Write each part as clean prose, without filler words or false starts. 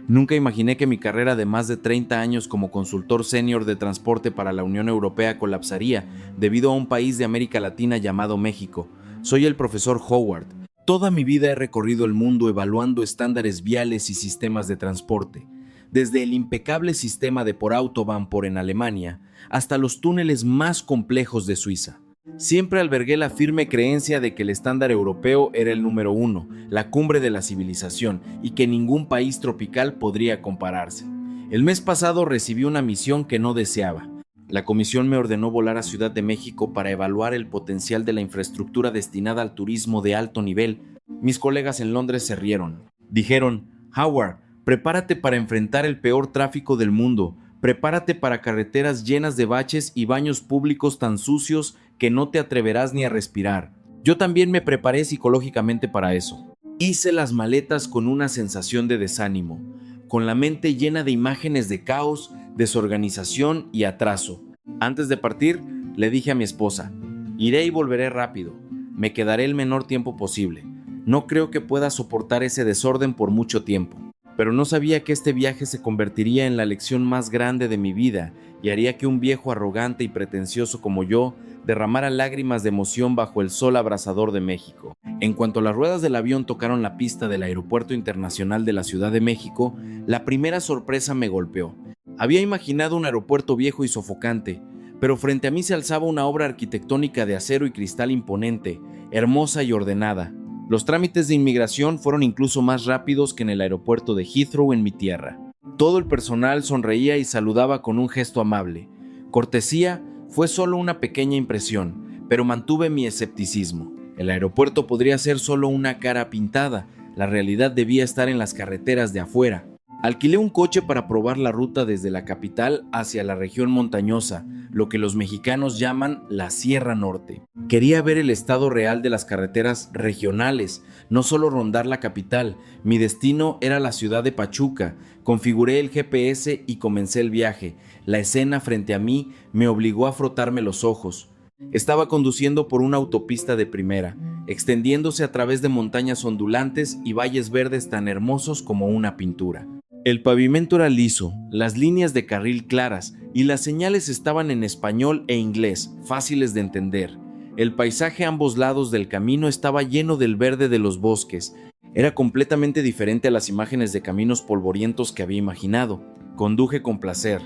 Nunca imaginé que mi carrera de más de 30 años como consultor senior de transporte para la Unión Europea colapsaría debido a un país de América Latina llamado México. Soy el profesor Howard. Toda mi vida he recorrido el mundo evaluando estándares viales y sistemas de transporte, desde el impecable sistema de por Autobahn por en Alemania hasta los túneles más complejos de Suiza. Siempre albergué la firme creencia de que el estándar europeo era el número uno, la cumbre de la civilización, y que ningún país tropical podría compararse. El mes pasado recibí una misión que no deseaba. La comisión me ordenó volar a Ciudad de México para evaluar el potencial de la infraestructura destinada al turismo de alto nivel. Mis colegas en Londres se rieron. Dijeron: Howard, prepárate para enfrentar el peor tráfico del mundo. Prepárate para carreteras llenas de baches y baños públicos tan sucios que no te atreverás ni a respirar. Yo también me preparé psicológicamente para eso. Hice las maletas con una sensación de desánimo, con la mente llena de imágenes de caos, desorganización y atraso. Antes de partir, le dije a mi esposa: iré y volveré rápido. Me quedaré el menor tiempo posible. No creo que pueda soportar ese desorden por mucho tiempo. Pero no sabía que este viaje se convertiría en la lección más grande de mi vida y haría que un viejo arrogante y pretencioso como yo derramara lágrimas de emoción bajo el sol abrasador de México. En cuanto las ruedas del avión tocaron la pista del Aeropuerto Internacional de la Ciudad de México, la primera sorpresa me golpeó. Había imaginado un aeropuerto viejo y sofocante, pero frente a mí se alzaba una obra arquitectónica de acero y cristal imponente, hermosa y ordenada. Los trámites de inmigración fueron incluso más rápidos que en el aeropuerto de Heathrow en mi tierra. Todo el personal sonreía y saludaba con un gesto amable. Cortesía fue solo una pequeña impresión, pero mantuve mi escepticismo. El aeropuerto podría ser solo una cara pintada, la realidad debía estar en las carreteras de afuera. Alquilé un coche para probar la ruta desde la capital hacia la región montañosa, lo que los mexicanos llaman la Sierra Norte. Quería ver el estado real de las carreteras regionales, no solo rondar la capital. Mi destino era la ciudad de Pachuca. Configuré el GPS y comencé el viaje. La escena frente a mí me obligó a frotarme los ojos. Estaba conduciendo por una autopista de primera, extendiéndose a través de montañas ondulantes y valles verdes tan hermosos como una pintura. El pavimento era liso, las líneas de carril claras y las señales estaban en español e inglés, fáciles de entender. El paisaje a ambos lados del camino estaba lleno del verde de los bosques. Era completamente diferente a las imágenes de caminos polvorientos que había imaginado. Conduje con placer.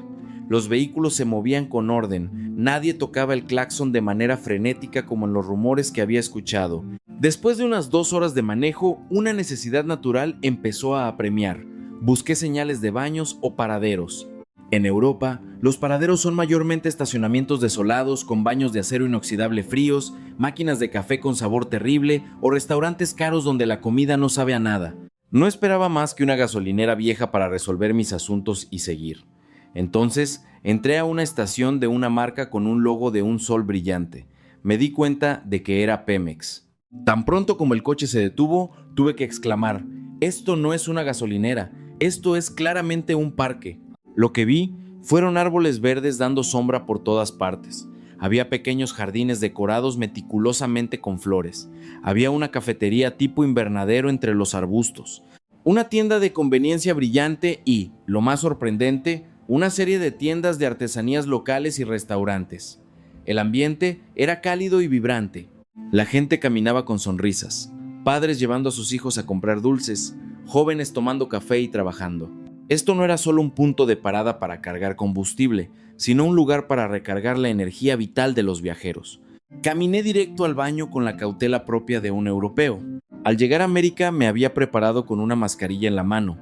Los vehículos se movían con orden, nadie tocaba el claxon de manera frenética como en los rumores que había escuchado. Después de unas 2 horas de manejo, una necesidad natural empezó a apremiar. Busqué señales de baños o paraderos. En Europa, los paraderos son mayormente estacionamientos desolados con baños de acero inoxidable fríos, máquinas de café con sabor terrible o restaurantes caros donde la comida no sabe a nada. No esperaba más que una gasolinera vieja para resolver mis asuntos y seguir. Entonces, entré a una estación de una marca con un logo de un sol brillante. Me di cuenta de que era Pemex. Tan pronto como el coche se detuvo, tuve que exclamar: «Esto no es una gasolinera, esto es claramente un parque». Lo que vi fueron árboles verdes dando sombra por todas partes. Había pequeños jardines decorados meticulosamente con flores. Había una cafetería tipo invernadero entre los arbustos. Una tienda de conveniencia brillante y, lo más sorprendente, una serie de tiendas de artesanías locales y restaurantes. El ambiente era cálido y vibrante. La gente caminaba con sonrisas, padres llevando a sus hijos a comprar dulces, jóvenes tomando café y trabajando. Esto no era solo un punto de parada para cargar combustible, sino un lugar para recargar la energía vital de los viajeros. Caminé directo al baño con la cautela propia de un europeo. Al llegar a América me había preparado con una mascarilla en la mano,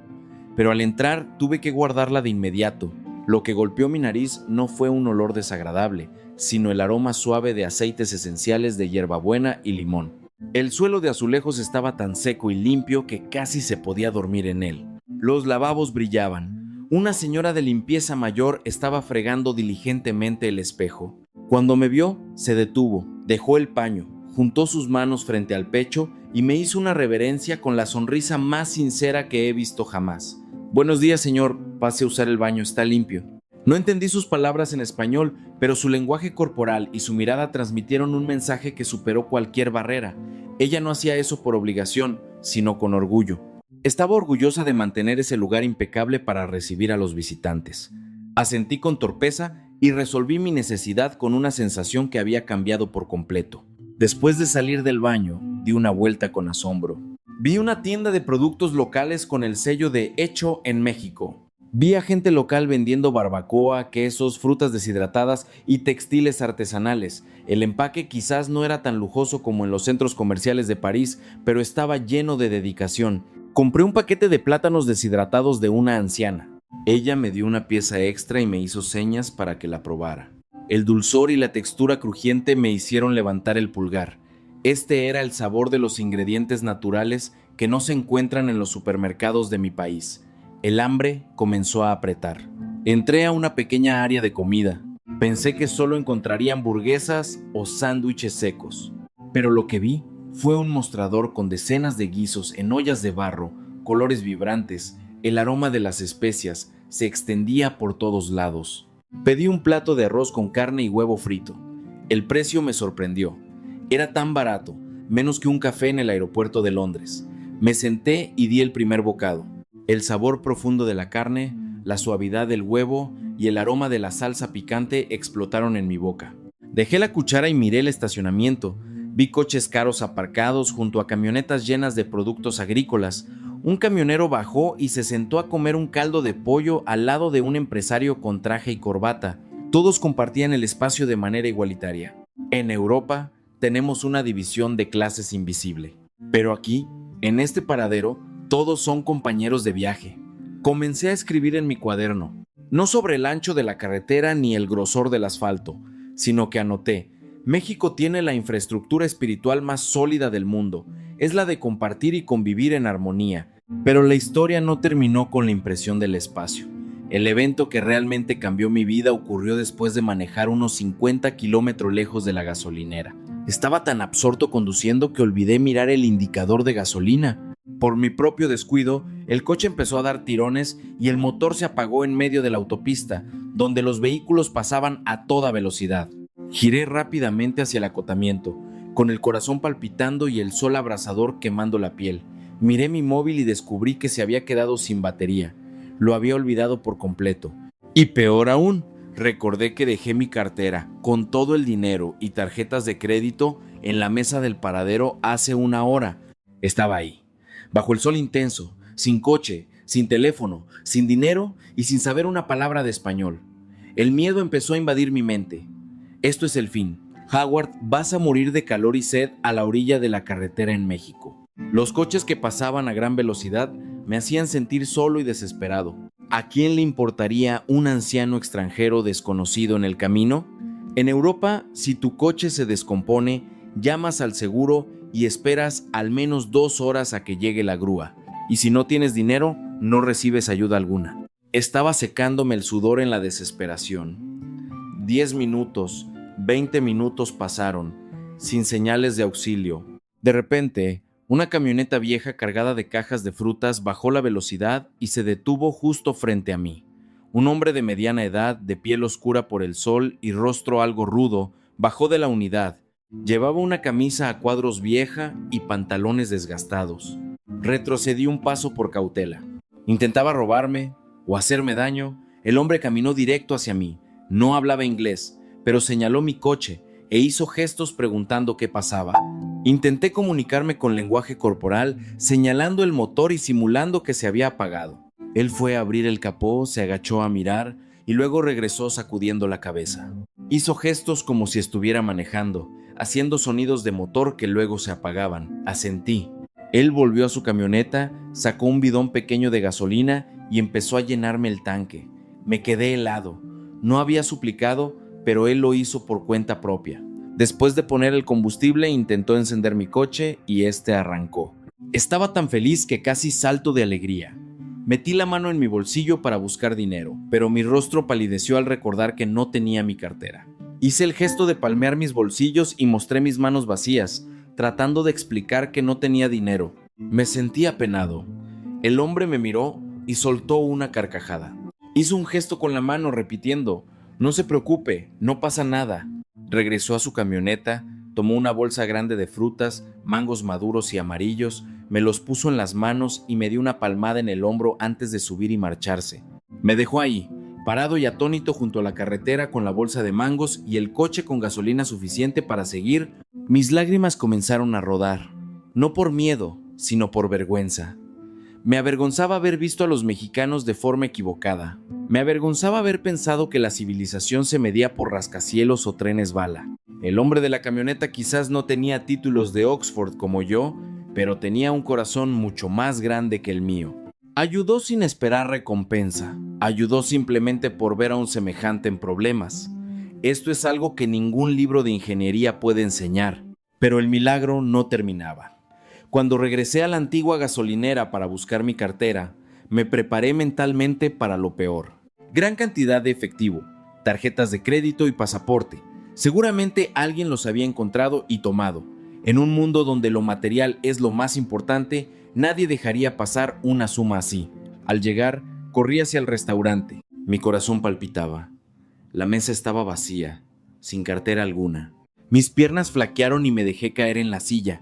pero al entrar tuve que guardarla de inmediato. Lo que golpeó mi nariz no fue un olor desagradable, sino el aroma suave de aceites esenciales de hierbabuena y limón. El suelo de azulejos estaba tan seco y limpio que casi se podía dormir en él. Los lavabos brillaban. Una señora de limpieza mayor estaba fregando diligentemente el espejo. Cuando me vio, se detuvo, dejó el paño, juntó sus manos frente al pecho y me hizo una reverencia con la sonrisa más sincera que he visto jamás. «Buenos días, señor. Pase a usar el baño, está limpio». No entendí sus palabras en español, pero su lenguaje corporal y su mirada transmitieron un mensaje que superó cualquier barrera. Ella no hacía eso por obligación, sino con orgullo. Estaba orgullosa de mantener ese lugar impecable para recibir a los visitantes. Asentí con torpeza y resolví mi necesidad con una sensación que había cambiado por completo. Después de salir del baño, di una vuelta con asombro. Vi una tienda de productos locales con el sello de Hecho en México. Vi a gente local vendiendo barbacoa, quesos, frutas deshidratadas y textiles artesanales. El empaque quizás no era tan lujoso como en los centros comerciales de París, pero estaba lleno de dedicación. Compré un paquete de plátanos deshidratados de una anciana. Ella me dio una pieza extra y me hizo señas para que la probara. El dulzor y la textura crujiente me hicieron levantar el pulgar. Este era el sabor de los ingredientes naturales que no se encuentran en los supermercados de mi país. El hambre comenzó a apretar. Entré a una pequeña área de comida. Pensé que solo encontraría hamburguesas o sándwiches secos. Pero lo que vi fue un mostrador con decenas de guisos en ollas de barro, colores vibrantes. El aroma de las especias se extendía por todos lados. Pedí un plato de arroz con carne y huevo frito. El precio me sorprendió. Era tan barato, menos que un café en el aeropuerto de Londres. Me senté y di el primer bocado. El sabor profundo de la carne, la suavidad del huevo y el aroma de la salsa picante explotaron en mi boca. Dejé la cuchara y miré el estacionamiento. Vi coches caros aparcados junto a camionetas llenas de productos agrícolas. Un camionero bajó y se sentó a comer un caldo de pollo al lado de un empresario con traje y corbata. Todos compartían el espacio de manera igualitaria. En Europa tenemos una división de clases invisible. Pero aquí, en este paradero, todos son compañeros de viaje. Comencé a escribir en mi cuaderno, no sobre el ancho de la carretera ni el grosor del asfalto, sino que anoté: México tiene la infraestructura espiritual más sólida del mundo, es la de compartir y convivir en armonía. Pero la historia no terminó con la impresión del espacio. El evento que realmente cambió mi vida ocurrió después de manejar unos 50 kilómetros lejos de la gasolinera. Estaba tan absorto conduciendo que olvidé mirar el indicador de gasolina. Por mi propio descuido, el coche empezó a dar tirones y el motor se apagó en medio de la autopista, donde los vehículos pasaban a toda velocidad. Giré rápidamente hacia el acotamiento, con el corazón palpitando y el sol abrasador quemando la piel. Miré mi móvil y descubrí que se había quedado sin batería. Lo había olvidado por completo. Y peor aún, recordé que dejé mi cartera, con todo el dinero y tarjetas de crédito, en la mesa del paradero hace una hora. Estaba ahí, bajo el sol intenso, sin coche, sin teléfono, sin dinero y sin saber una palabra de español. El miedo empezó a invadir mi mente. Esto es el fin. Howard, vas a morir de calor y sed a la orilla de la carretera en México. Los coches que pasaban a gran velocidad me hacían sentir solo y desesperado. ¿A quién le importaría un anciano extranjero desconocido en el camino? En Europa, si tu coche se descompone, llamas al seguro y esperas al menos 2 horas a que llegue la grúa. Y si no tienes dinero, no recibes ayuda alguna. Estaba secándome el sudor en la desesperación. 10 minutos, 20 minutos pasaron, sin señales de auxilio. De repente, una camioneta vieja cargada de cajas de frutas bajó la velocidad y se detuvo justo frente a mí. Un hombre de mediana edad, de piel oscura por el sol y rostro algo rudo, bajó de la unidad. Llevaba una camisa a cuadros vieja y pantalones desgastados. Retrocedí un paso por cautela. ¿Intentaba robarme o hacerme daño? El hombre caminó directo hacia mí. No hablaba inglés, pero señaló mi coche e hizo gestos preguntando qué pasaba. Intenté comunicarme con lenguaje corporal, señalando el motor y simulando que se había apagado. Él fue a abrir el capó, se agachó a mirar y luego regresó sacudiendo la cabeza. Hizo gestos como si estuviera manejando, haciendo sonidos de motor que luego se apagaban. Asentí. Él volvió a su camioneta, sacó un bidón pequeño de gasolina y empezó a llenarme el tanque. Me quedé helado. No había suplicado, pero él lo hizo por cuenta propia. Después de poner el combustible, intentó encender mi coche y este arrancó. Estaba tan feliz que casi salto de alegría. Metí la mano en mi bolsillo para buscar dinero, pero mi rostro palideció al recordar que no tenía mi cartera. Hice el gesto de palmear mis bolsillos y mostré mis manos vacías, tratando de explicar que no tenía dinero. Me sentí apenado. El hombre me miró y soltó una carcajada. Hizo un gesto con la mano repitiendo: «No se preocupe, no pasa nada». Regresó a su camioneta, tomó una bolsa grande de frutas, mangos maduros y amarillos, me los puso en las manos y me dio una palmada en el hombro antes de subir y marcharse. Me dejó ahí, parado y atónito junto a la carretera con la bolsa de mangos y el coche con gasolina suficiente para seguir. Mis lágrimas comenzaron a rodar, no por miedo, sino por vergüenza. Me avergonzaba haber visto a los mexicanos de forma equivocada. Me avergonzaba haber pensado que la civilización se medía por rascacielos o trenes bala. El hombre de la camioneta quizás no tenía títulos de Oxford como yo, pero tenía un corazón mucho más grande que el mío. Ayudó sin esperar recompensa. Ayudó simplemente por ver a un semejante en problemas. Esto es algo que ningún libro de ingeniería puede enseñar. Pero el milagro no terminaba. Cuando regresé a la antigua gasolinera para buscar mi cartera, me preparé mentalmente para lo peor. Gran cantidad de efectivo, tarjetas de crédito y pasaporte. Seguramente alguien los había encontrado y tomado. En un mundo donde lo material es lo más importante, nadie dejaría pasar una suma así. Al llegar, corrí hacia el restaurante. Mi corazón palpitaba. La mesa estaba vacía, sin cartera alguna. Mis piernas flaquearon y me dejé caer en la silla.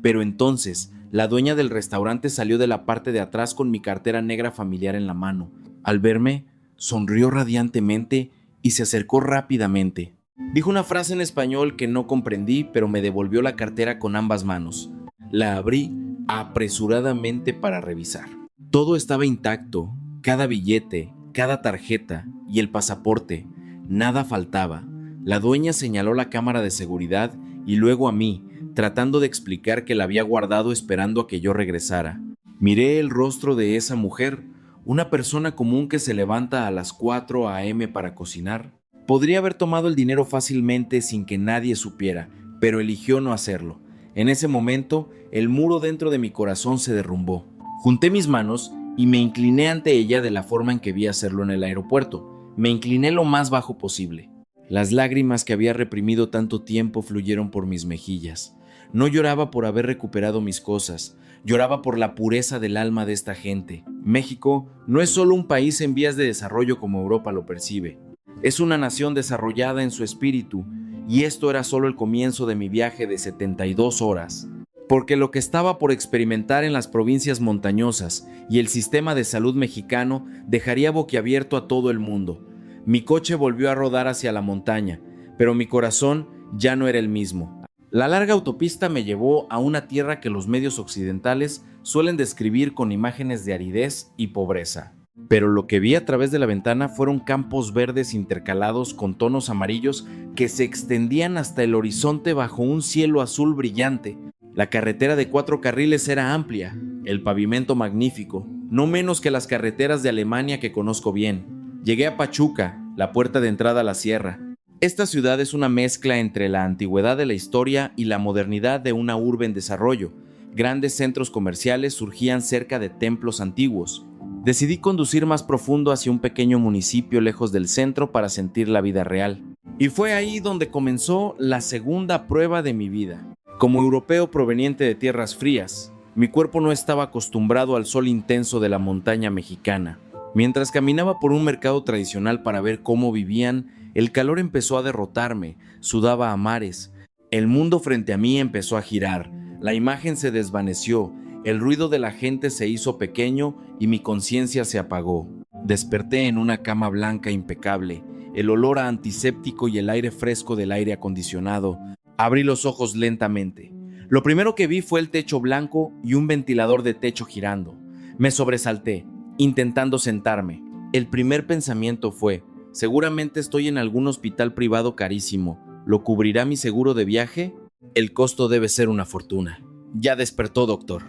Pero entonces, la dueña del restaurante salió de la parte de atrás con mi cartera negra familiar en la mano. Al verme, sonrió radiantemente y se acercó rápidamente. Dijo una frase en español que no comprendí, pero me devolvió la cartera con ambas manos. La abrí apresuradamente para revisar. Todo estaba intacto, cada billete, cada tarjeta y el pasaporte. Nada faltaba. La dueña señaló la cámara de seguridad y luego a mí, tratando de explicar que la había guardado esperando a que yo regresara. Miré el rostro de esa mujer, una persona común que se levanta a las 4 a.m. para cocinar. Podría haber tomado el dinero fácilmente sin que nadie supiera, pero eligió no hacerlo. En ese momento, el muro dentro de mi corazón se derrumbó. Junté mis manos y me incliné ante ella de la forma en que vi hacerlo en el aeropuerto. Me incliné lo más bajo posible. Las lágrimas que había reprimido tanto tiempo fluyeron por mis mejillas. No lloraba por haber recuperado mis cosas, lloraba por la pureza del alma de esta gente. México no es solo un país en vías de desarrollo como Europa lo percibe. Es una nación desarrollada en su espíritu, y esto era solo el comienzo de mi viaje de 72 horas. Porque lo que estaba por experimentar en las provincias montañosas y el sistema de salud mexicano dejaría boquiabierto a todo el mundo. Mi coche volvió a rodar hacia la montaña, pero mi corazón ya no era el mismo. La larga autopista me llevó a una tierra que los medios occidentales suelen describir con imágenes de aridez y pobreza. Pero lo que vi a través de la ventana fueron campos verdes intercalados con tonos amarillos que se extendían hasta el horizonte bajo un cielo azul brillante. La carretera de 4 carriles era amplia, el pavimento magnífico, no menos que las carreteras de Alemania que conozco bien. Llegué a Pachuca, la puerta de entrada a la sierra. Esta ciudad es una mezcla entre la antigüedad de la historia y la modernidad de una urbe en desarrollo. Grandes centros comerciales surgían cerca de templos antiguos. Decidí conducir más profundo hacia un pequeño municipio lejos del centro para sentir la vida real. Y fue ahí donde comenzó la segunda prueba de mi vida. Como europeo proveniente de tierras frías, mi cuerpo no estaba acostumbrado al sol intenso de la montaña mexicana. Mientras caminaba por un mercado tradicional para ver cómo vivían, el calor empezó a derrotarme, sudaba a mares. El mundo frente a mí empezó a girar, la imagen se desvaneció, el ruido de la gente se hizo pequeño y mi conciencia se apagó. Desperté en una cama blanca impecable, el olor a antiséptico y el aire fresco del aire acondicionado. Abrí los ojos lentamente. Lo primero que vi fue el techo blanco y un ventilador de techo girando. Me sobresalté, intentando sentarme. El primer pensamiento fue: seguramente estoy en algún hospital privado carísimo. ¿Lo cubrirá mi seguro de viaje? El costo debe ser una fortuna. Ya despertó, doctor.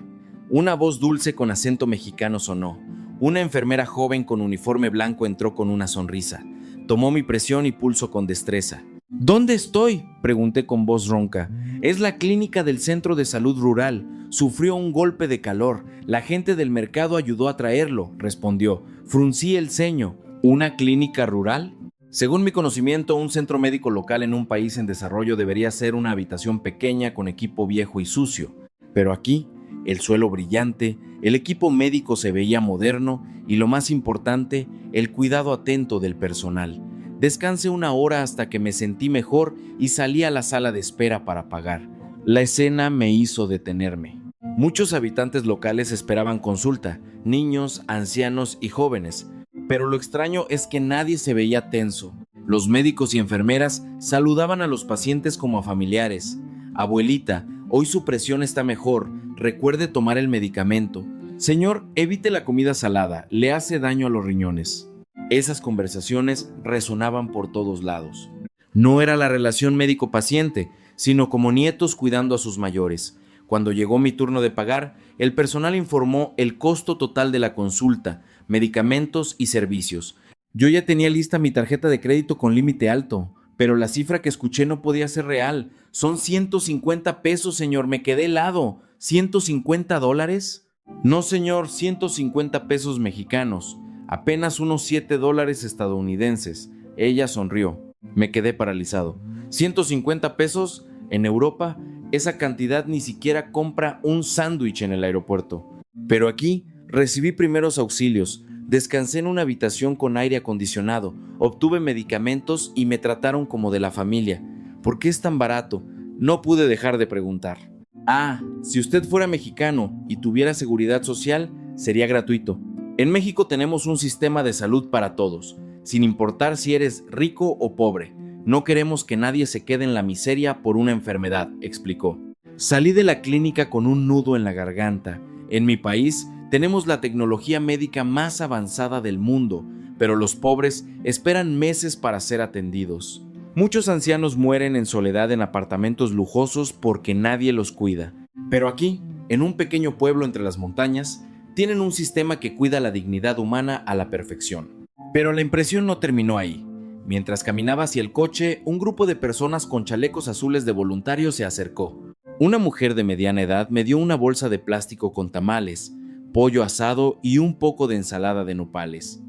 Una voz dulce con acento mexicano sonó. Una enfermera joven con uniforme blanco entró con una sonrisa. Tomó mi presión y pulso con destreza. ¿Dónde estoy?, pregunté con voz ronca. Es la clínica del centro de salud rural. Sufrió un golpe de calor. La gente del mercado ayudó a traerlo, respondió. Fruncí el ceño. ¿Una clínica rural? Según mi conocimiento, un centro médico local en un país en desarrollo debería ser una habitación pequeña con equipo viejo y sucio. Pero aquí, el suelo brillante, el equipo médico se veía moderno y, lo más importante, el cuidado atento del personal. Descansé una hora hasta que me sentí mejor y salí a la sala de espera para pagar. La escena me hizo detenerme. Muchos habitantes locales esperaban consulta, niños, ancianos y jóvenes, pero lo extraño es que nadie se veía tenso. Los médicos y enfermeras saludaban a los pacientes como a familiares. Abuelita, hoy su presión está mejor, recuerde tomar el medicamento. Señor, evite la comida salada, le hace daño a los riñones. Esas conversaciones resonaban por todos lados. No era la relación médico-paciente, sino como nietos cuidando a sus mayores. Cuando llegó mi turno de pagar, el personal informó el costo total de la consulta, medicamentos y servicios. Yo ya tenía lista mi tarjeta de crédito con límite alto, pero la cifra que escuché no podía ser real. Son 150 pesos, señor, me quedé helado. ¿$150? No, señor, 150 pesos mexicanos, apenas unos $7 estadounidenses. Ella sonrió. Me quedé paralizado. ¿150 pesos? En Europa, esa cantidad ni siquiera compra un sándwich en el aeropuerto. Pero aquí recibí primeros auxilios, descansé en una habitación con aire acondicionado, obtuve medicamentos y me trataron como de la familia. ¿Por qué es tan barato? No pude dejar de preguntar. Ah, si usted fuera mexicano y tuviera seguridad social, sería gratuito. En México tenemos un sistema de salud para todos, sin importar si eres rico o pobre. No queremos que nadie se quede en la miseria por una enfermedad, explicó. Salí de la clínica con un nudo en la garganta. En mi país tenemos la tecnología médica más avanzada del mundo, pero los pobres esperan meses para ser atendidos. Muchos ancianos mueren en soledad en apartamentos lujosos porque nadie los cuida. Pero aquí, en un pequeño pueblo entre las montañas, tienen un sistema que cuida la dignidad humana a la perfección. Pero la impresión no terminó ahí. Mientras caminaba hacia el coche, un grupo de personas con chalecos azules de voluntarios se acercó. Una mujer de mediana edad me dio una bolsa de plástico con tamales, pollo asado y un poco de ensalada de nopales.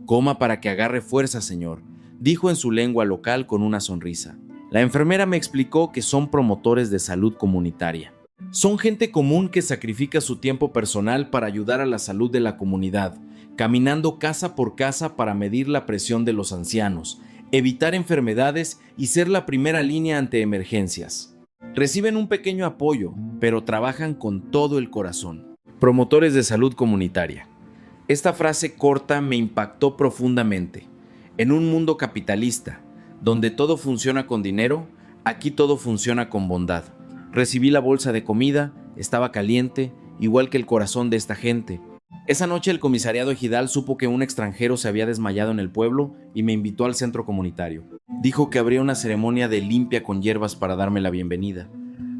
Coma para que agarre fuerza, señor, dijo en su lengua local con una sonrisa. La enfermera me explicó que son promotores de salud comunitaria. Son gente común que sacrifica su tiempo personal para ayudar a la salud de la comunidad, caminando casa por casa para medir la presión de los ancianos, evitar enfermedades y ser la primera línea ante emergencias. Reciben un pequeño apoyo, pero trabajan con todo el corazón. Promotores de salud comunitaria. Esta frase corta me impactó profundamente. En un mundo capitalista, donde todo funciona con dinero, aquí todo funciona con bondad. Recibí la bolsa de comida, estaba caliente, igual que el corazón de esta gente. Esa noche el comisariado ejidal supo que un extranjero se había desmayado en el pueblo y me invitó al centro comunitario. Dijo que habría una ceremonia de limpia con hierbas para darme la bienvenida.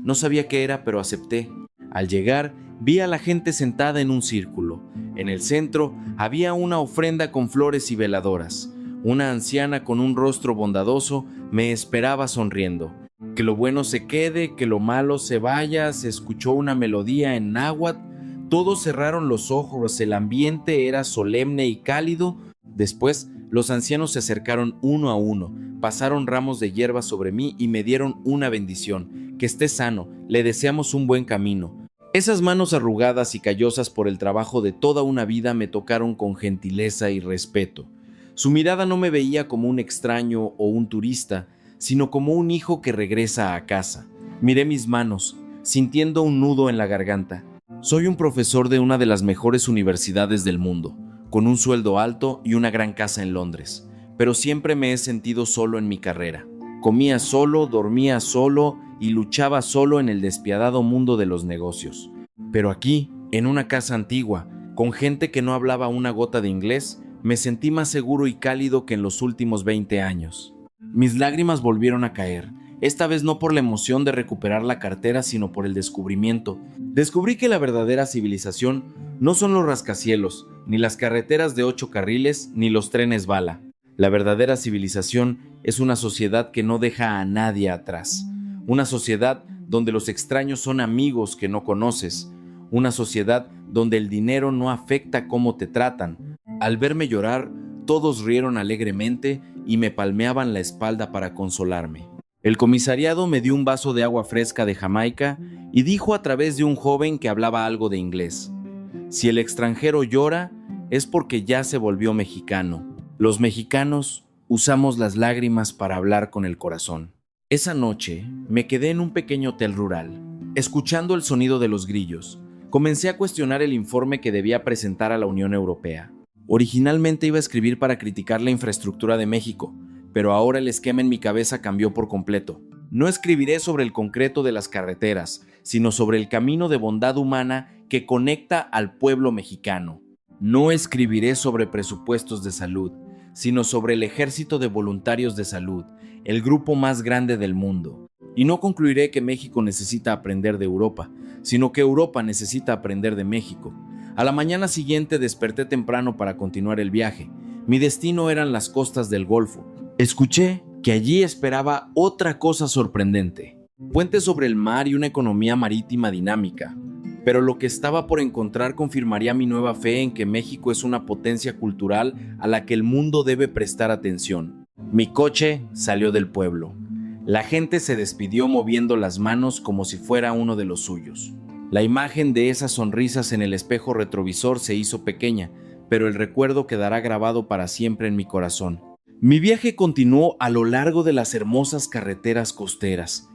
No sabía qué era, pero acepté. Al llegar, vi a la gente sentada en un círculo. En el centro había una ofrenda con flores y veladoras. Una anciana con un rostro bondadoso me esperaba sonriendo. Que lo bueno se quede, que lo malo se vaya, se escuchó una melodía en náhuatl. Todos cerraron los ojos, el ambiente era solemne y cálido. Después, los ancianos se acercaron uno a uno, pasaron ramos de hierba sobre mí y me dieron una bendición. Que esté sano, le deseamos un buen camino. Esas manos arrugadas y callosas por el trabajo de toda una vida me tocaron con gentileza y respeto. Su mirada no me veía como un extraño o un turista, sino como un hijo que regresa a casa. Miré mis manos, sintiendo un nudo en la garganta. Soy un profesor de una de las mejores universidades del mundo, con un sueldo alto y una gran casa en Londres, pero siempre me he sentido solo en mi carrera. Comía solo, dormía solo y luchaba solo en el despiadado mundo de los negocios. Pero aquí, en una casa antigua, con gente que no hablaba una gota de inglés, me sentí más seguro y cálido que en los últimos 20 años. Mis lágrimas volvieron a caer, esta vez no por la emoción de recuperar la cartera, sino por el descubrimiento. Descubrí que la verdadera civilización no son los rascacielos, ni las carreteras de 8 carriles, ni los trenes bala. La verdadera civilización es una sociedad que no deja a nadie atrás. Una sociedad donde los extraños son amigos que no conoces. Una sociedad donde el dinero no afecta cómo te tratan. Al verme llorar, todos rieron alegremente y me palmeaban la espalda para consolarme. El comisariado me dio un vaso de agua fresca de Jamaica y dijo a través de un joven que hablaba algo de inglés: si el extranjero llora, es porque ya se volvió mexicano. Los mexicanos usamos las lágrimas para hablar con el corazón. Esa noche me quedé en un pequeño hotel rural, escuchando el sonido de los grillos. Comencé a cuestionar el informe que debía presentar a la Unión Europea. Originalmente iba a escribir para criticar la infraestructura de México, pero ahora el esquema en mi cabeza cambió por completo. No escribiré sobre el concreto de las carreteras, sino sobre el camino de bondad humana que conecta al pueblo mexicano. No escribiré sobre presupuestos de salud, sino sobre el ejército de voluntarios de salud, el grupo más grande del mundo. Y no concluiré que México necesita aprender de Europa, sino que Europa necesita aprender de México. A la mañana siguiente desperté temprano para continuar el viaje. Mi destino eran las costas del Golfo. Escuché que allí esperaba otra cosa sorprendente: puentes sobre el mar y una economía marítima dinámica. Pero lo que estaba por encontrar confirmaría mi nueva fe en que México es una potencia cultural a la que el mundo debe prestar atención. Mi coche salió del pueblo. La gente se despidió moviendo las manos como si fuera uno de los suyos. La imagen de esas sonrisas en el espejo retrovisor se hizo pequeña, pero el recuerdo quedará grabado para siempre en mi corazón. Mi viaje continuó a lo largo de las hermosas carreteras costeras.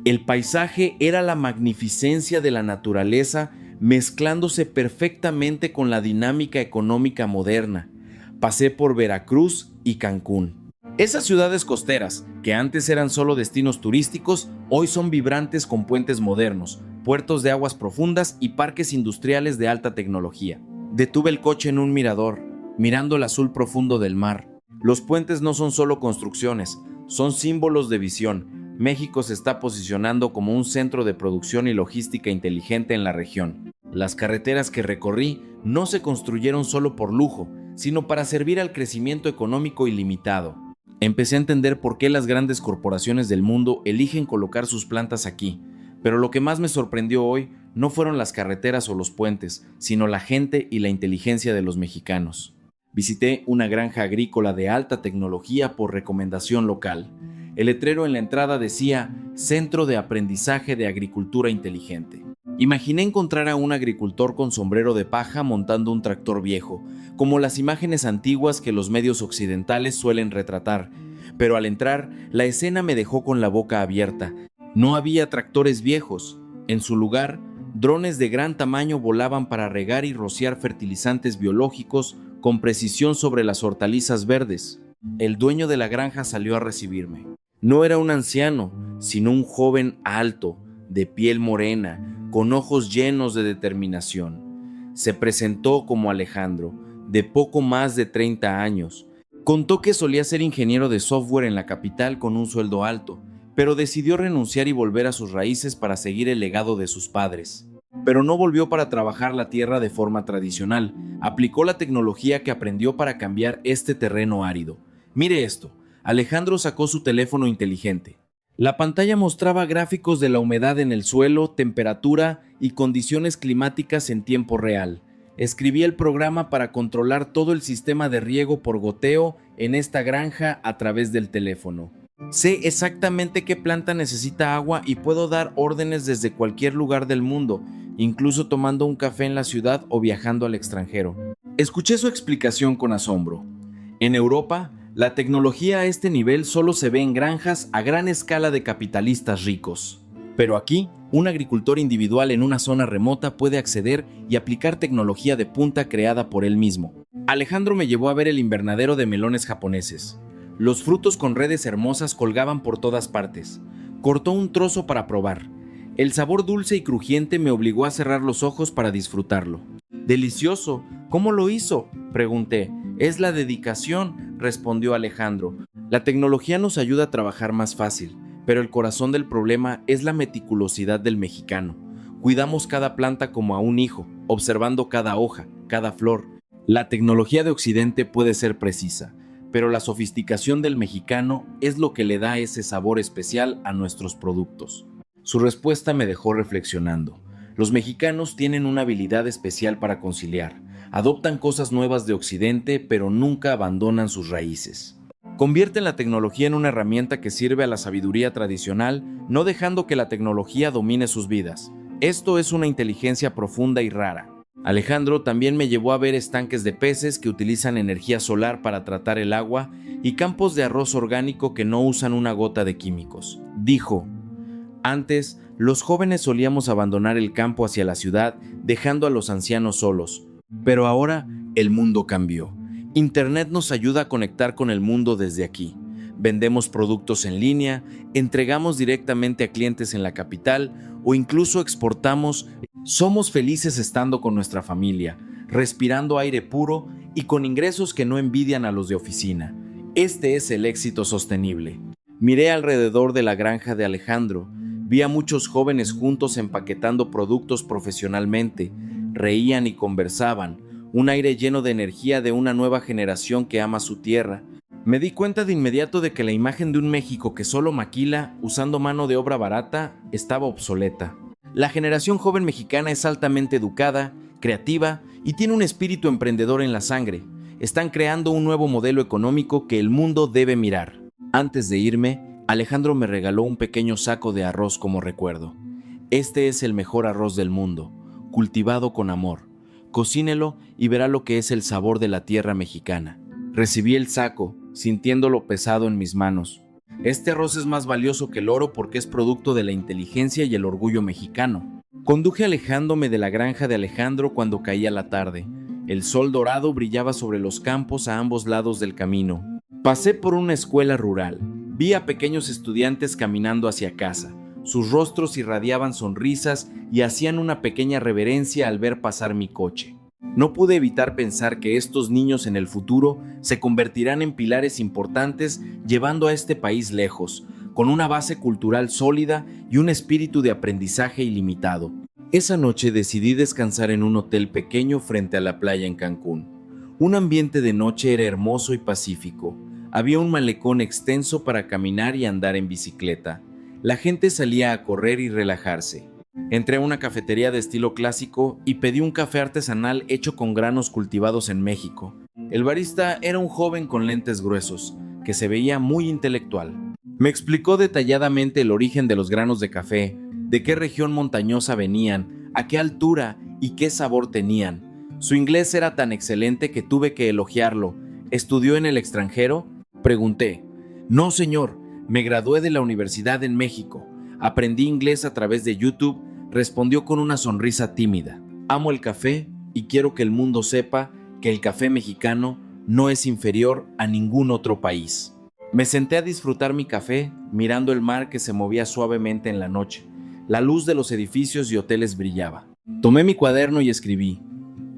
El paisaje era la magnificencia de la naturaleza mezclándose perfectamente con la dinámica económica moderna. Pasé por Veracruz y Cancún. Esas ciudades costeras, que antes eran solo destinos turísticos, hoy son vibrantes con puentes modernos, puertos de aguas profundas y parques industriales de alta tecnología. Detuve el coche en un mirador, mirando el azul profundo del mar. Los puentes no son solo construcciones, son símbolos de visión. México se está posicionando como un centro de producción y logística inteligente en la región. Las carreteras que recorrí no se construyeron solo por lujo, sino para servir al crecimiento económico ilimitado. Empecé a entender por qué las grandes corporaciones del mundo eligen colocar sus plantas aquí, pero lo que más me sorprendió hoy no fueron las carreteras o los puentes, sino la gente y la inteligencia de los mexicanos. Visité una granja agrícola de alta tecnología por recomendación local. El letrero en la entrada decía Centro de Aprendizaje de Agricultura Inteligente. Imaginé encontrar a un agricultor con sombrero de paja montando un tractor viejo, como las imágenes antiguas que los medios occidentales suelen retratar, pero al entrar, la escena me dejó con la boca abierta. No había tractores viejos. En su lugar, drones de gran tamaño volaban para regar y rociar fertilizantes biológicos con precisión sobre las hortalizas verdes. El dueño de la granja salió a recibirme. No era un anciano, sino un joven alto, de piel morena, con ojos llenos de determinación. Se presentó como Alejandro, de poco más de 30 años. Contó que solía ser ingeniero de software en la capital con un sueldo alto, pero decidió renunciar y volver a sus raíces para seguir el legado de sus padres. Pero no volvió para trabajar la tierra de forma tradicional. Aplicó la tecnología que aprendió para cambiar este terreno árido. Mire esto. Alejandro sacó su teléfono inteligente. La pantalla mostraba gráficos de la humedad en el suelo, temperatura y condiciones climáticas en tiempo real. Escribí el programa para controlar todo el sistema de riego por goteo en esta granja a través del teléfono. Sé exactamente qué planta necesita agua y puedo dar órdenes desde cualquier lugar del mundo, incluso tomando un café en la ciudad o viajando al extranjero. Escuché su explicación con asombro. En Europa, la tecnología a este nivel solo se ve en granjas a gran escala de capitalistas ricos. Pero aquí, un agricultor individual en una zona remota puede acceder y aplicar tecnología de punta creada por él mismo. Alejandro me llevó a ver el invernadero de melones japoneses. Los frutos con redes hermosas colgaban por todas partes. Cortó un trozo para probar. El sabor dulce y crujiente me obligó a cerrar los ojos para disfrutarlo. ¡Delicioso! ¿Cómo lo hizo?, pregunté. Es la dedicación, respondió Alejandro. La tecnología nos ayuda a trabajar más fácil, pero el corazón del problema es la meticulosidad del mexicano. Cuidamos cada planta como a un hijo, observando cada hoja, cada flor. La tecnología de Occidente puede ser precisa, pero la sofisticación del mexicano es lo que le da ese sabor especial a nuestros productos. Su respuesta me dejó reflexionando. Los mexicanos tienen una habilidad especial para conciliar. Adoptan cosas nuevas de Occidente, pero nunca abandonan sus raíces. Convierten la tecnología en una herramienta que sirve a la sabiduría tradicional, no dejando que la tecnología domine sus vidas. Esto es una inteligencia profunda y rara. Alejandro también me llevó a ver estanques de peces que utilizan energía solar para tratar el agua y campos de arroz orgánico que no usan una gota de químicos. Dijo: antes, los jóvenes solíamos abandonar el campo hacia la ciudad, dejando a los ancianos solos. Pero ahora el mundo cambió. Internet nos ayuda a conectar con el mundo desde aquí. Vendemos productos en línea, entregamos directamente a clientes en la capital o incluso exportamos. Somos felices estando con nuestra familia, respirando aire puro y con ingresos que no envidian a los de oficina. Este es el éxito sostenible. Miré alrededor de la granja de Alejandro. Vi a muchos jóvenes juntos empaquetando productos profesionalmente. Reían y conversaban, un aire lleno de energía de una nueva generación que ama su tierra. Me di cuenta de inmediato de que la imagen de un México que solo maquila, usando mano de obra barata, estaba obsoleta. La generación joven mexicana es altamente educada, creativa y tiene un espíritu emprendedor en la sangre. Están creando un nuevo modelo económico que el mundo debe mirar. Antes de irme, Alejandro me regaló un pequeño saco de arroz como recuerdo. Este es el mejor arroz del mundo, cultivado con amor. Cocínelo y verá lo que es el sabor de la tierra mexicana. Recibí el saco, sintiéndolo pesado en mis manos. Este arroz es más valioso que el oro porque es producto de la inteligencia y el orgullo mexicano. Conduje alejándome de la granja de Alejandro cuando caía la tarde. El sol dorado brillaba sobre los campos a ambos lados del camino. Pasé por una escuela rural. Vi a pequeños estudiantes caminando hacia casa. Sus rostros irradiaban sonrisas y hacían una pequeña reverencia al ver pasar mi coche. No pude evitar pensar que estos niños en el futuro se convertirán en pilares importantes llevando a este país lejos, con una base cultural sólida y un espíritu de aprendizaje ilimitado. Esa noche decidí descansar en un hotel pequeño frente a la playa en Cancún. Un ambiente de noche era hermoso y pacífico. Había un malecón extenso para caminar y andar en bicicleta. La gente salía a correr y relajarse. Entré a una cafetería de estilo clásico y pedí un café artesanal hecho con granos cultivados en México. El barista era un joven con lentes gruesos, que se veía muy intelectual. Me explicó detalladamente el origen de los granos de café, de qué región montañosa venían, a qué altura y qué sabor tenían. Su inglés era tan excelente que tuve que elogiarlo. ¿Estudió en el extranjero?, pregunté. No, señor, me gradué de la universidad en México. Aprendí inglés a través de YouTube, respondió con una sonrisa tímida. Amo el café y quiero que el mundo sepa que el café mexicano no es inferior a ningún otro país. Me senté a disfrutar mi café, mirando el mar que se movía suavemente en la noche. La luz de los edificios y hoteles brillaba. Tomé mi cuaderno y escribí: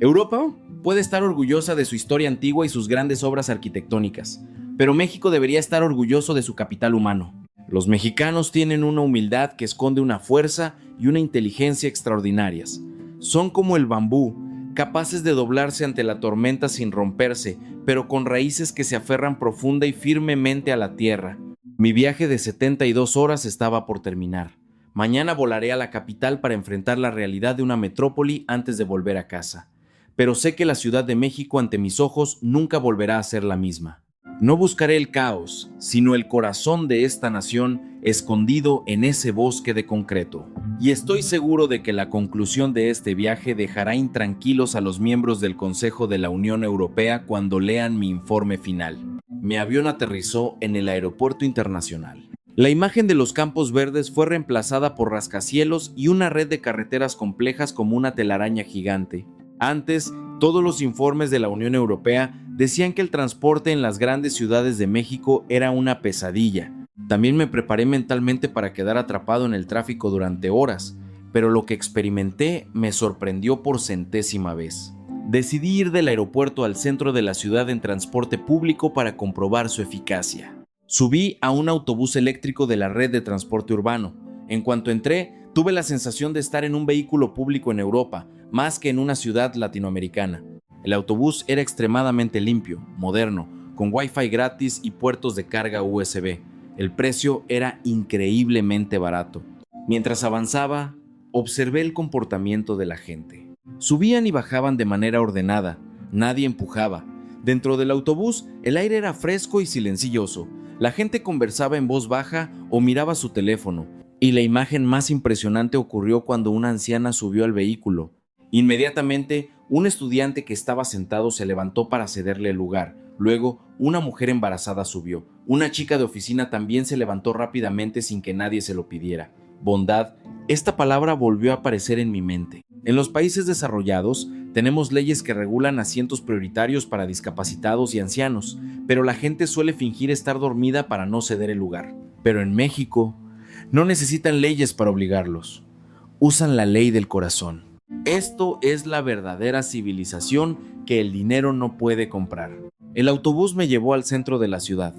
Europa puede estar orgullosa de su historia antigua y sus grandes obras arquitectónicas, pero México debería estar orgulloso de su capital humano. Los mexicanos tienen una humildad que esconde una fuerza y una inteligencia extraordinarias. Son como el bambú, capaces de doblarse ante la tormenta sin romperse, pero con raíces que se aferran profunda y firmemente a la tierra. Mi viaje de 72 horas estaba por terminar. Mañana volaré a la capital para enfrentar la realidad de una metrópoli antes de volver a casa. Pero sé que la Ciudad de México ante mis ojos nunca volverá a ser la misma. No buscaré el caos, sino el corazón de esta nación escondido en ese bosque de concreto. Y estoy seguro de que la conclusión de este viaje dejará intranquilos a los miembros del Consejo de la Unión Europea cuando lean mi informe final. Mi avión aterrizó en el aeropuerto internacional. La imagen de los campos verdes fue reemplazada por rascacielos y una red de carreteras complejas como una telaraña gigante. Antes, todos los informes de la Unión Europea decían que el transporte en las grandes ciudades de México era una pesadilla. También me preparé mentalmente para quedar atrapado en el tráfico durante horas, pero lo que experimenté me sorprendió por centésima vez. Decidí ir del aeropuerto al centro de la ciudad en transporte público para comprobar su eficacia. Subí a un autobús eléctrico de la red de transporte urbano. En cuanto entré, tuve la sensación de estar en un vehículo público en Europa, más que en una ciudad latinoamericana. El autobús era extremadamente limpio, moderno, con Wi-Fi gratis y puertos de carga USB. El precio era increíblemente barato. Mientras avanzaba, observé el comportamiento de la gente. Subían y bajaban de manera ordenada, nadie empujaba. Dentro del autobús, el aire era fresco y silencioso. La gente conversaba en voz baja o miraba su teléfono. Y la imagen más impresionante ocurrió cuando una anciana subió al vehículo. Inmediatamente, un estudiante que estaba sentado se levantó para cederle el lugar. Luego, una mujer embarazada subió. Una chica de oficina también se levantó rápidamente sin que nadie se lo pidiera. bondad, esta palabra volvió a aparecer en mi mente. En los países desarrollados, tenemos leyes que regulan asientos prioritarios para discapacitados y ancianos, pero la gente suele fingir estar dormida para no ceder el lugar. Pero en México, no necesitan leyes para obligarlos. Usan la ley del corazón. Esto es la verdadera civilización que el dinero no puede comprar. El autobús me llevó al centro de la ciudad.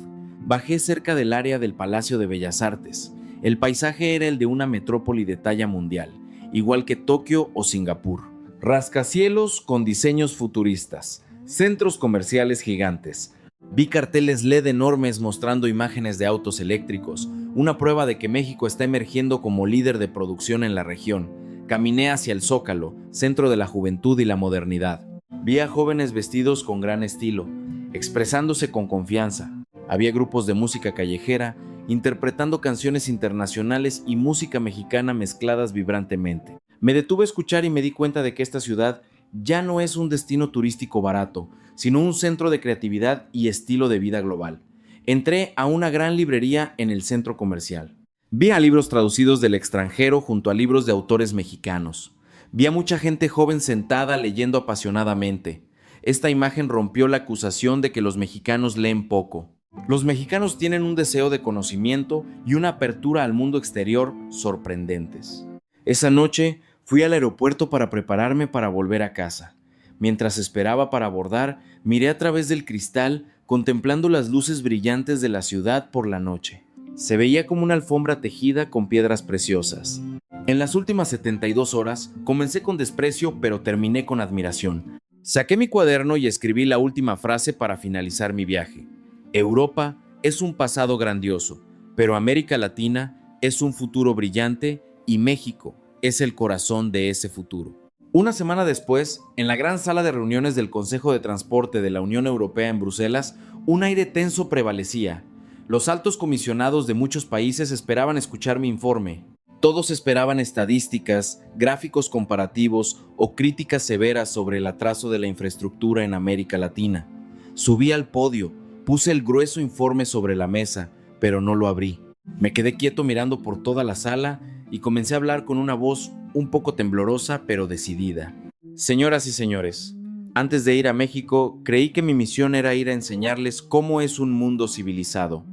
Bajé cerca del área del Palacio de Bellas Artes. El paisaje era el de una metrópoli de talla mundial, igual que Tokio o Singapur. Rascacielos con diseños futuristas, centros comerciales gigantes. Vi carteles LED enormes mostrando imágenes de autos eléctricos, una prueba de que México está emergiendo como líder de producción en la región. Caminé hacia el Zócalo, centro de la juventud y la modernidad. Vi a jóvenes vestidos con gran estilo, expresándose con confianza. Había grupos de música callejera, interpretando canciones internacionales y música mexicana mezcladas vibrantemente. Me detuve a escuchar y me di cuenta de que esta ciudad ya no es un destino turístico barato, sino un centro de creatividad y estilo de vida global. Entré a una gran librería en el centro comercial. Vi a libros traducidos del extranjero junto a libros de autores mexicanos. Vi a mucha gente joven sentada leyendo apasionadamente. Esta imagen rompió la acusación de que los mexicanos leen poco. Los mexicanos tienen un deseo de conocimiento y una apertura al mundo exterior sorprendentes. Esa noche fui al aeropuerto para prepararme para volver a casa. Mientras esperaba para abordar, miré a través del cristal contemplando las luces brillantes de la ciudad por la noche. Se veía como una alfombra tejida con piedras preciosas. En las últimas 72 horas comencé con desprecio, pero terminé con admiración. Saqué mi cuaderno y escribí la última frase para finalizar mi viaje. Europa es un pasado grandioso, pero América Latina es un futuro brillante y México es el corazón de ese futuro. Una semana después, en la gran sala de reuniones del Consejo de Transporte de la Unión Europea en Bruselas, un aire tenso prevalecía. Los altos comisionados de muchos países esperaban escuchar mi informe. Todos esperaban estadísticas, gráficos comparativos o críticas severas sobre el atraso de la infraestructura en América Latina. Subí al podio, puse el grueso informe sobre la mesa, pero no lo abrí. Me quedé quieto mirando por toda la sala y comencé a hablar con una voz un poco temblorosa pero decidida. Señoras y señores, antes de ir a México, creí que mi misión era ir a enseñarles cómo es un mundo civilizado.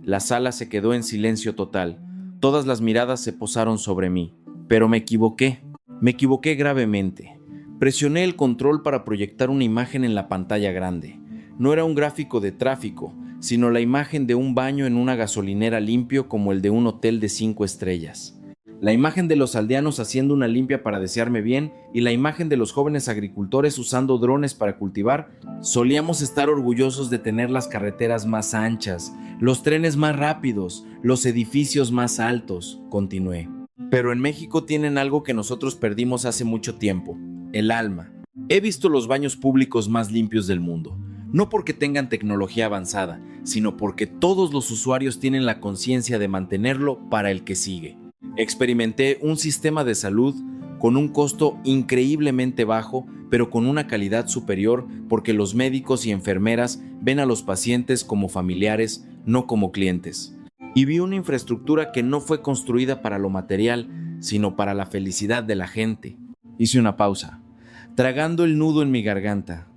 La sala se quedó en silencio total. Todas las miradas se posaron sobre mí. Pero me equivoqué. Me equivoqué gravemente. Presioné el control para proyectar una imagen en la pantalla grande. No era un gráfico de tráfico, sino la imagen de un baño en una gasolinera limpio como el de un hotel de 5 estrellas. La imagen de los aldeanos haciendo una limpia para desearme bien y la imagen de los jóvenes agricultores usando drones para cultivar. Solíamos estar orgullosos de tener las carreteras más anchas, los trenes más rápidos, los edificios más altos, continué. Pero en México tienen algo que nosotros perdimos hace mucho tiempo, el alma. He visto los baños públicos más limpios del mundo. No porque tengan tecnología avanzada, sino porque todos los usuarios tienen la conciencia de mantenerlo para el que sigue. Experimenté un sistema de salud con un costo increíblemente bajo, pero con una calidad superior porque los médicos y enfermeras ven a los pacientes como familiares, no como clientes. Y vi una infraestructura que no fue construida para lo material, sino para la felicidad de la gente. Hice una pausa, tragando el nudo en mi garganta.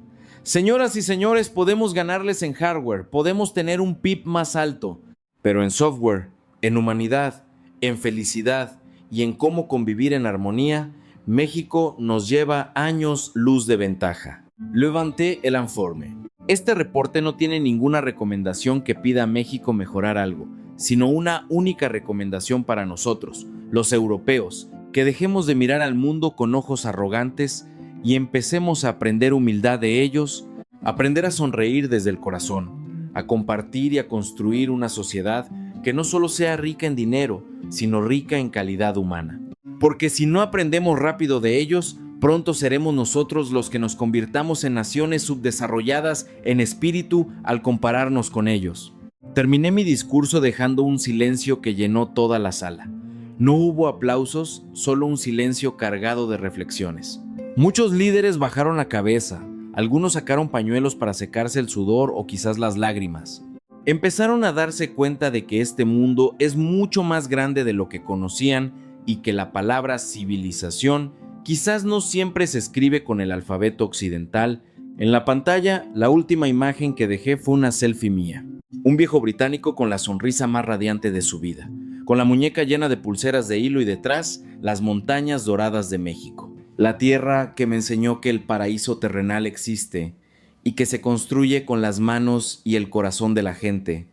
Señoras y señores, podemos ganarles en hardware, podemos tener un PIB más alto, pero en software, en humanidad, en felicidad y en cómo convivir en armonía, México nos lleva años luz de ventaja. Levanté el informe. Este reporte no tiene ninguna recomendación que pida a México mejorar algo, sino una única recomendación para nosotros, los europeos, que dejemos de mirar al mundo con ojos arrogantes y empecemos a aprender humildad de ellos, aprender a sonreír desde el corazón, a compartir y a construir una sociedad que no solo sea rica en dinero, sino rica en calidad humana. Porque si no aprendemos rápido de ellos, pronto seremos nosotros los que nos convirtamos en naciones subdesarrolladas en espíritu al compararnos con ellos. Terminé mi discurso dejando un silencio que llenó toda la sala. No hubo aplausos, solo un silencio cargado de reflexiones. Muchos líderes bajaron la cabeza, algunos sacaron pañuelos para secarse el sudor o quizás las lágrimas. Empezaron a darse cuenta de que este mundo es mucho más grande de lo que conocían y que la palabra civilización quizás no siempre se escribe con el alfabeto occidental. En la pantalla, la última imagen que dejé fue una selfie mía. Un viejo británico con la sonrisa más radiante de su vida, con la muñeca llena de pulseras de hilo y detrás, las montañas doradas de México. La tierra que me enseñó que el paraíso terrenal existe y que se construye con las manos y el corazón de la gente,